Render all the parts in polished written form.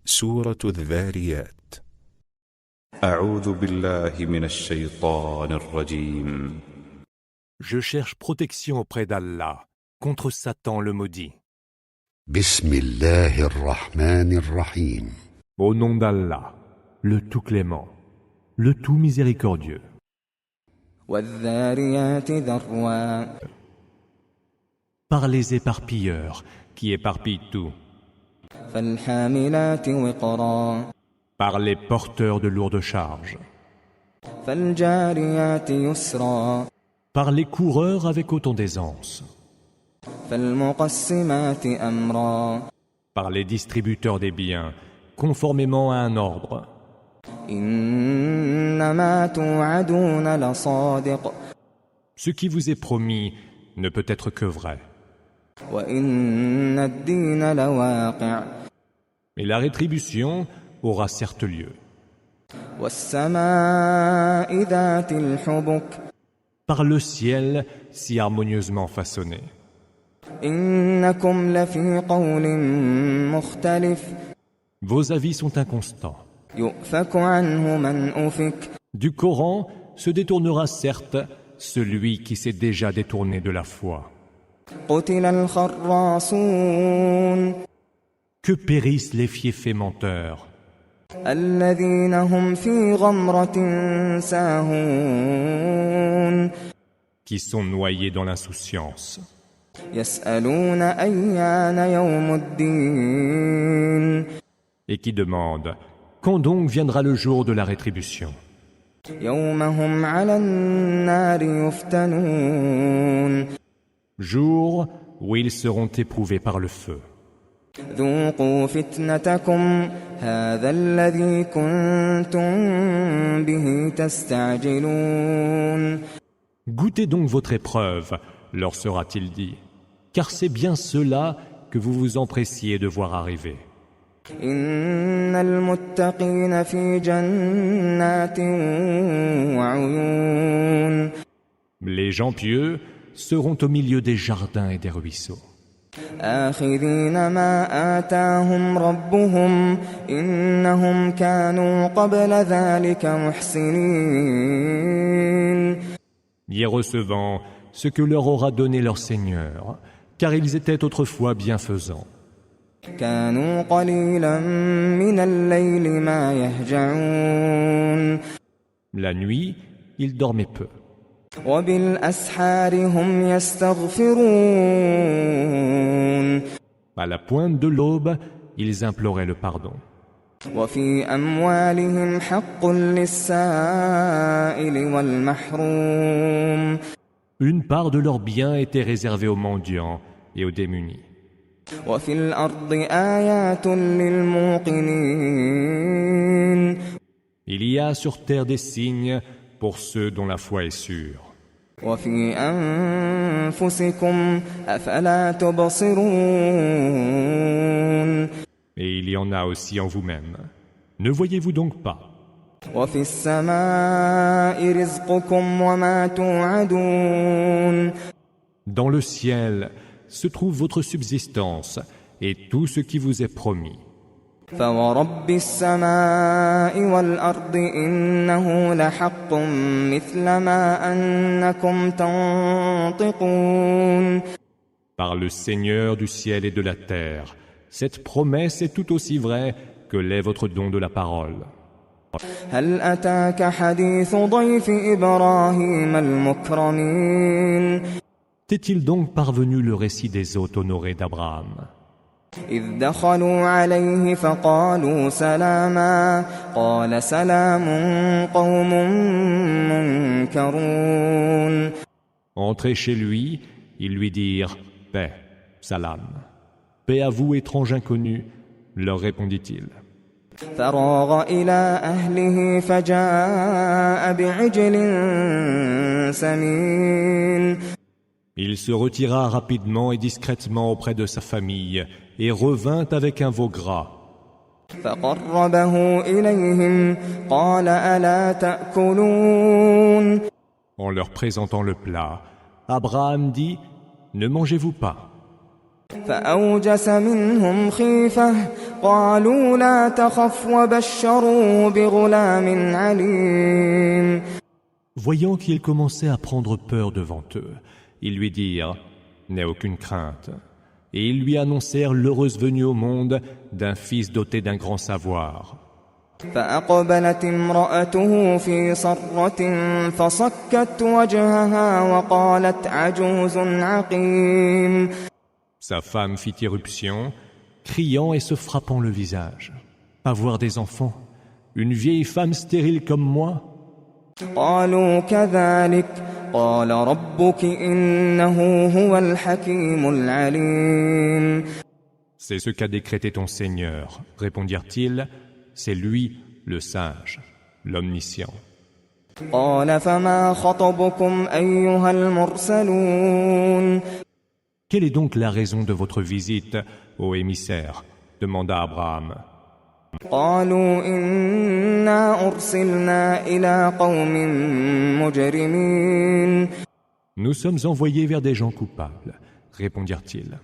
سورة الذاريات. أعوذ بالله من الشيطان الرجيم. Je cherche protection auprès d'Allah contre Satan le maudit. بسم الله الرحمن الرحيم. Au nom d'Allah, le tout clément, le tout miséricordieux. وَالذَّارِيَاتِ ذَرْوًا. Par les éparpilleurs qui éparpillent tout. فَالْحَامِلَاتِ وِقْرًا. Par les porteurs de lourdes charges. فَالْجَارِيَاتِ يُسْرًا. Par les coureurs avec autant d'aisance. فَالْمُقَسِّمَاتِ أَمْرًا. Par les distributeurs des biens, conformément à un ordre. إِنَّمَا تُوعَدُونَ لَصَادِقٌ. Ce qui vous est promis ne peut être que vrai. وَإِنَّ الدِّينَ لَوَاقِعٌ. Et la rétribution aura certes lieu. وَالسَّمَاءِ ذَاتِ الْحُبُكِ. Par le ciel si harmonieusement façonné. إِنَّكُمْ لَفِي قَوْلٍ مُخْتَلِفٍ. Vos avis sont inconstants. يُؤْفَكُ عَنْهُ مَنْ أُفِكَ. Du Coran se détournera certes celui qui s'est déjà détourné de la foi. قُتِلَ الْخَرَّاصُونَ. Que périssent les fiefés menteurs, الَّذِينَ هُمْ فِي غَمْرَةٍ سَاهُونَ. qui sont noyés dans l'insouciance. يَسْأَلُونَ أَيَّانَ يَوْمُ الدِّينِ. Et qui demandent quand donc viendra le jour de la rétribution. يَوْمَ هُمْ عَلَى النَّارِ يُفْتَنُونَ. Jour où ils seront éprouvés par le feu. ذُوقُوا فِتْنَتَكُمْ هَذَا الَّذِي كُنتُم بِهِ تَسْتَعْجِلُونَ. Goûtez donc votre épreuve, leur sera-t-il dit, car c'est bien cela que vous vous empressiez de voir arriver. إِنَّ الْمُتَّقِينَ فِي جَنَّاتٍ وَعُيُونٍ. Les gens pieux seront au milieu des jardins et des ruisseaux. آخِذِينَ مَا آتَاهُمْ رَبُّهُمْ إِنَّهُمْ كَانُوا قَبْلَ ذَلِكَ مُحْسِنِينَ. Y recevant ce que leur aura donné leur Seigneur, car ils étaient autrefois bienfaisants. كانوا قليلا من الليل ما يهجعون. La nuit, ils dormaient peu. وبالأسحار هم يستغفرون. À la pointe de l'aube, ils imploraient le pardon. وفي أموالهم حق للسائل والمحروم. Une part de leurs biens était réservée aux mendiants et aux démunis. وفي الأرض آيات للموقنين. Il y a sur terre des signes pour ceux dont la foi est sûre. وفي أنفسكم أفلا تبصرون. Et il y en a aussi en vous-même. Ne voyez-vous donc pas? وفي السماء رزقكم وما توعدون. Dans le ciel se trouve votre subsistance et tout ce qui vous est promis. فورب السماء والأرض إنه لحق مثل ما أنكم تنطقون. Par le Seigneur du ciel et de la terre, cette promesse est tout aussi vraie que l'est votre don de la parole. هل أتاك حديث ضيف إبراهيم المكرمين. T'est-il donc parvenu le récit des hôtes honorés d'Abraham? إذ دخلوا عليه فقالوا سلاما قال سلام قوم منكرون. Entrez chez lui, ils lui dirent « Paix, salam. Paix à vous, étrange inconnu, leur répondit-il. فراغ إلى أهله فجاء بعجل سمين. Il se retira rapidement et discrètement auprès de sa famille et revint avec un veau gras. فقربه إليهم قال ألا تأكلون. En leur présentant le plat, Abraham dit « Ne mangez-vous pas ?» فأوجس منهم خيفة قالوا لا تخف وبشروه بغلام عليم. Voyant qu'ils commençaient à prendre peur devant eux, ils lui dirent « N'aie aucune crainte ». Et ils lui annoncèrent l'heureuse venue au monde d'un fils doté d'un grand savoir. فأقبلت امرأته في صرة فصكت وجهها وقالت عجوز عقيم. Sa femme fit irruption, criant et se frappant le visage. Avoir des enfants, une vieille femme stérile comme moi? قالوا كذلك قال ربك إنه هو الحكيم العليم. C'est ce qu'a décrété ton Seigneur, répondirent-ils, c'est lui le sage, l'omniscient. قال فما خطبكم أيها المرسلون. Quelle est donc la raison de votre visite, ô émissaire? Demanda Abraham. قالوا إنا أرسلنا إلى قوم مجرمين. Nous sommes envoyés vers des gens coupables, répondirent-ils.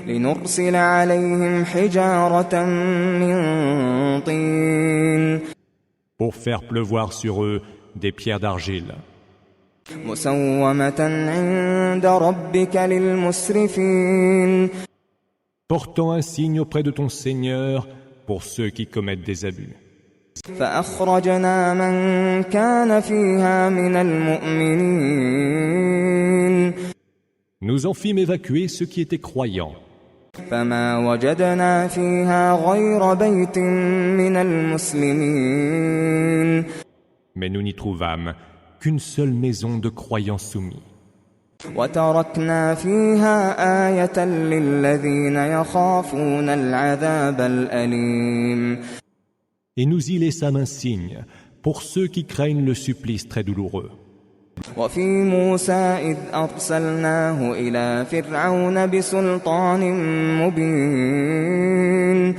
لنرسل عليهم حجارة من طين. Pour faire pleuvoir sur eux des pierres d'argile. مسومة عند ربك للمسرفين. Portant un signe auprès de ton Seigneur pour ceux qui commettent des abus. فأخرجنا من كان فيها من المؤمنين. Nous en fîmes évacuer ceux qui étaient croyants. فما وجدنا فيها غير بيت من المسلمين. Mais nous n'y trouvâmes qu'une seule maison de croyants soumis. وتركنا فيها آية للذين يخافون العذاب الأليم. Et nous y laissâmes un signe pour ceux qui craignent le supplice très douloureux. وفي موسى إذ أرسلناه إلى فرعون بسلطان مبين.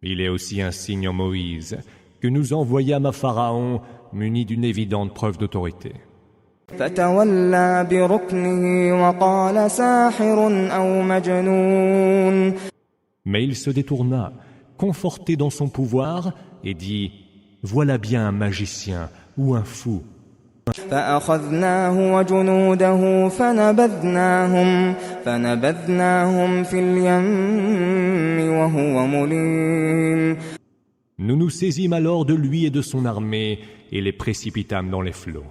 Il est aussi un signe en Moïse que nous envoyâmes à Pharaon muni d'une évidente preuve d'autorité. فتولى بركنه وقال ساحر أو مجنون. Mais il se détourna, conforté dans son pouvoir, et dit « Voilà bien un magicien ou un fou. » فأخذناه وجنوده فنبذناهم في اليم وهو مليم. Nous nous saisîmes alors de lui et de son armée et les précipitâmes dans les flots.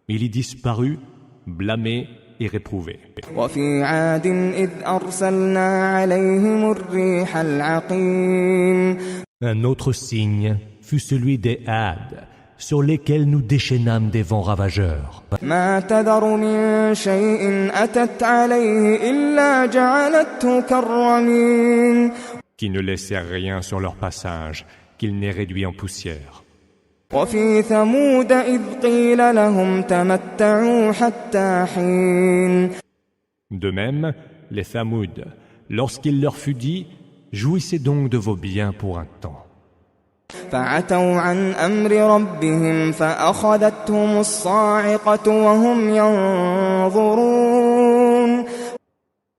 Il y disparut, blâmé et réprouvé. وفي عاد إذ أرسلنا عليهم الريح العقيم. Un autre signe fut celui des Hades, sur lesquels nous déchaînâmes des vents ravageurs. ما تذر من شيء أتت عليه إلا جعلته كالرميم. Qui ne laissèrent rien sur leur passage, qu'ils n'aient réduit en poussière. وفي ثمود إذ قيل لهم تمتعوا حتى حين. De même, les Thamoud, lorsqu'il leur fut dit « Jouissez donc de vos biens pour un temps ». فعتوا عن أمر ربهم فأخذتهم الصاعقة وهم ينظرون.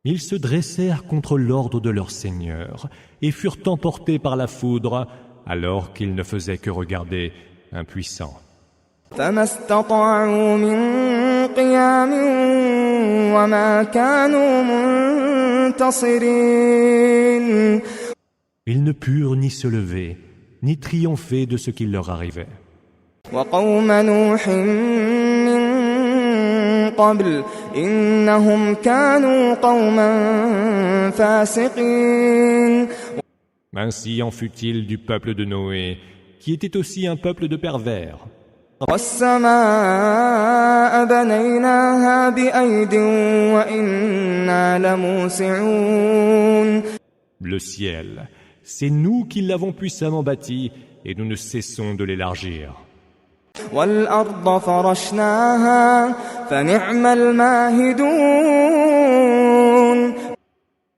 Ils se dressèrent contre l'ordre de leur Seigneur et furent emportés par la foudre alors qu'ils ne faisaient que regarder impuissants. فما استطاعوا من قيام وما كانوا منتصرين. Ils ne purent ni se lever, ni triompher de ce qui leur arrivait. وقوم نوح من قبل إنهم كانوا قوما فاسقين. Ainsi en fut-il du peuple de Noé, qui était aussi un peuple de pervers. والسماء بنيناها بأيد وإنا لموسعون. Le ciel, c'est nous qui l'avons puissamment bâti et nous ne cessons de l'élargir. والأرض فرشناها فنعم الماهدون.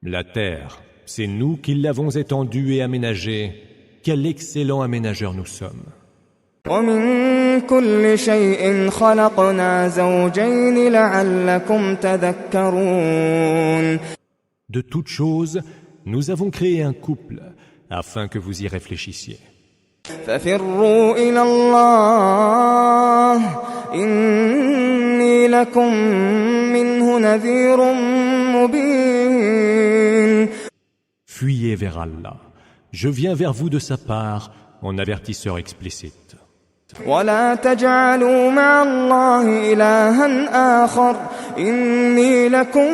La terre, c'est nous qui l'avons étendue et aménagée. Quel excellent aménageur nous sommes. ومن كل شيء خلقنا زوجين لعلكم تذكرون. De toutes choses, nous avons créé un couple, afin que vous y réfléchissiez. ففروا إلى الله إني لكم منه نذير مبين. Fuyez vers Allah. Je viens vers vous de sa part en avertisseur explicite. ولا تجعلوا مع الله إلها آخر إني لكم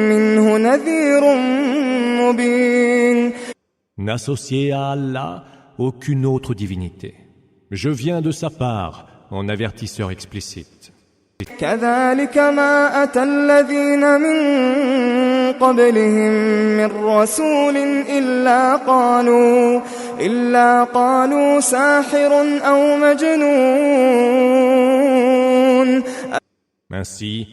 منه نذير مبين. N'associez à Allah aucune autre divinité. Je viens de sa part en avertisseur explicite. كذلك ما أتى الذين من قبلهم من رسول إلا قالوا ساحر أو مجنون. Ainsi,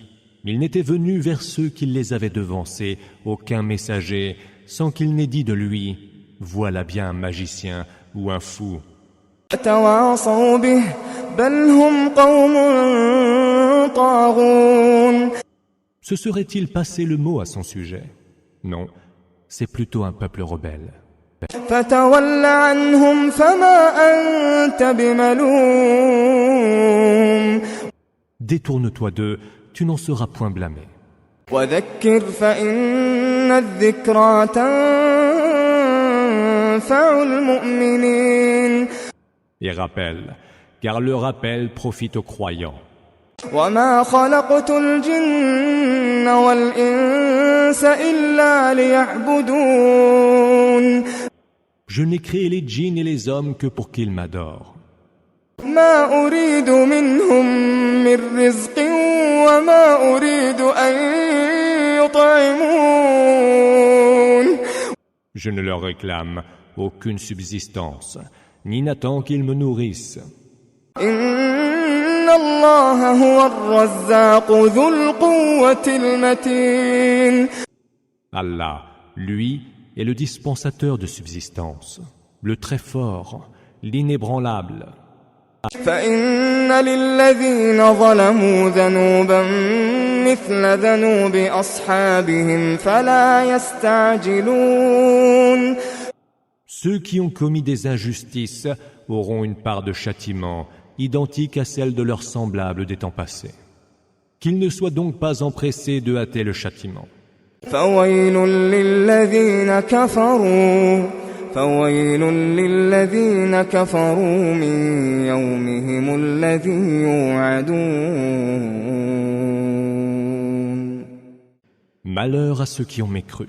il n'était venu vers ceux qui les avaient devancés aucun messager sans qu'il n'ait dit de lui « Voilà bien un magicien ou un fou ». تواصوا به بل هم قوم طاغون. Se serait-il passé le mot à son sujet? Non, c'est plutôt un peuple rebelle. فتول عنهم فما أنت بملوم. Détourne-toi d'eux, tu n'en seras point blâmé. وذكر فإن الذكرى تنفع المؤمنين. Et rappelle, car le rappel profite aux croyants. وما خلقت الجن والإنس إلا ليعبدون. Je n'ai créé les djinns et les hommes que pour qu'ils m'adorent. ما أريد منهم من رزق وما أريد أن يطعمون. Je ne leur réclame aucune subsistance, ni n'attends qu'ils me nourrissent. إن الله هو الرزاق ذو القوة المتين. Allah, lui, est le dispensateur de subsistance, le très fort, l'inébranlable. فإن للذين ظلموا ذنوبا مثل ذنوب أصحابهم فلا يستعجلون. Ceux qui ont commis des injustices auront une part de châtiment identique à celle de leurs semblables des temps passés. Qu'ils ne soient donc pas empressés de hâter le châtiment. فويل للذين كفروا من يومهم الذي يوعدون. Malheur à ceux qui ont mécru,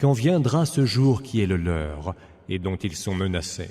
quand viendra ce jour qui est le leur et dont ils sont menacés.